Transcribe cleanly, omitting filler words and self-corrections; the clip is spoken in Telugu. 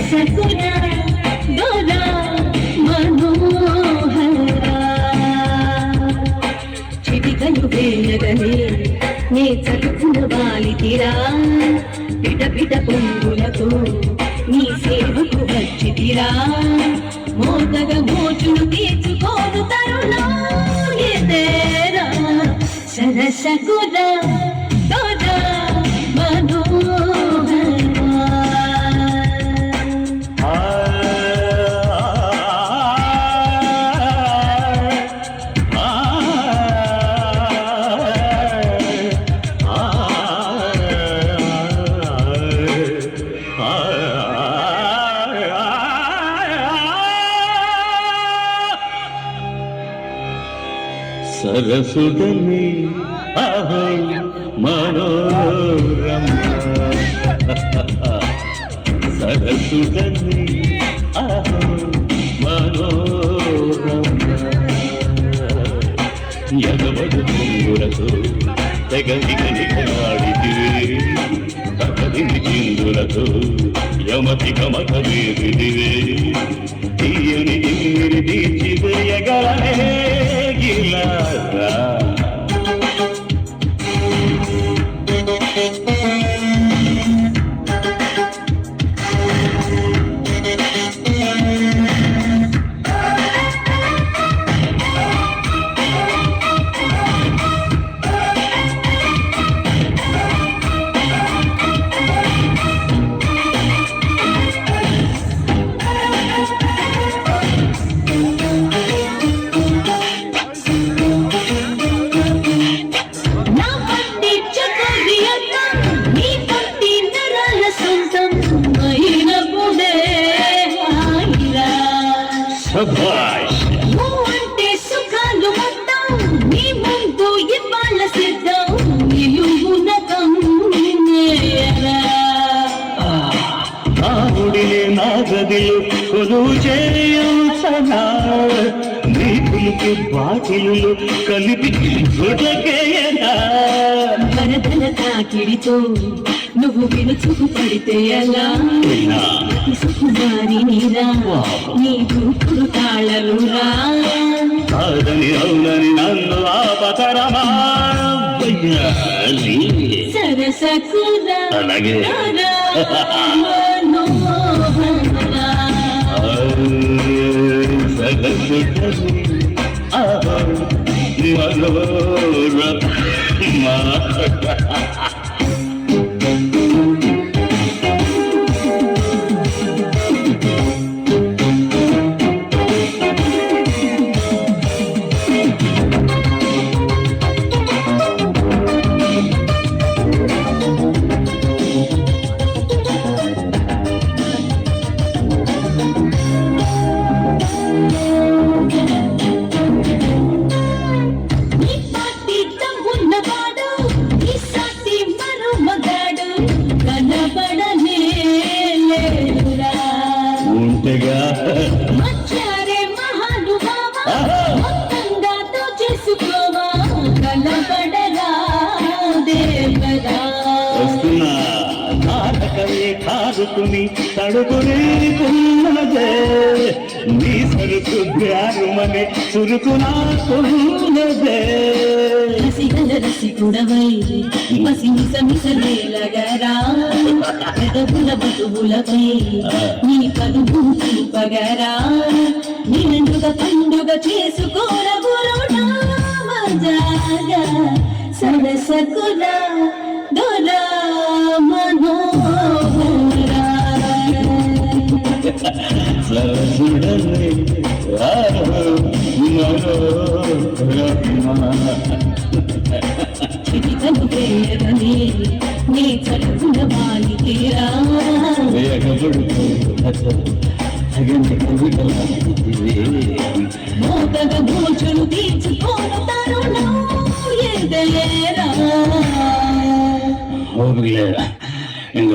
సరసకురా దొరా మనోహరా చిటికలు వేయగనే నే చదువుకున్న వాలితిరా పిట పిట పొంగులతో నీ సేవకు వచ్చితిరా మోతగ మోచును తీర్చుకోను తరుణం ఇదేరా సరసకురా దొరా సరసుడని అహో మనోరమ సరసుడని అహో మనోరమ ఎగవడు కుంగులతో తెగనికనికలాడితివే తగదిని చిందులతో యమతి కమక వేదివే తీయని తీరి తీర్చి వేయగలనే గిలారా నువ్వంటే సుఖాలు మొత్తం నీ ముందు ఇవాళ సిద్ధం నాగుడిని నా గదిలో కొలువు చేయుచనా నీ పులుపు బాటిలు కలిపి గుడకేయనా వరదల తాకిడితో నువ్వు వినుచుకు పడితే ఎలా సుకుమారి నీరా నీ దూకుడు తాళరురా కాదని అవునని నన్ను ఆపతరమా సరసకురా అలాగే మచ్చారే మహానుభావ మొత్తంగా చేసుకోవా కలపడరా దేవరా వస్తున్నా నాటకమే కాదుకుని తడుకునేకున్నదే నీ సరుకు బ్యారుమనే చురుకు నాకున్నదే రసిగల రసికుడవై మసిమిస మిసలేలగరా పెదవుల బతువులపై నీ పలుగు చూపగరా నిండుగ పండుగ చేసుకోరగురుడా మజాగా సరసకురా దొరా మనోహరా సరసుడని చిటికలు వేయగనే నీ చదువున వాలి తీరా మోతగ భోజను తీర్చుకోను తరుణం ఎదలేరా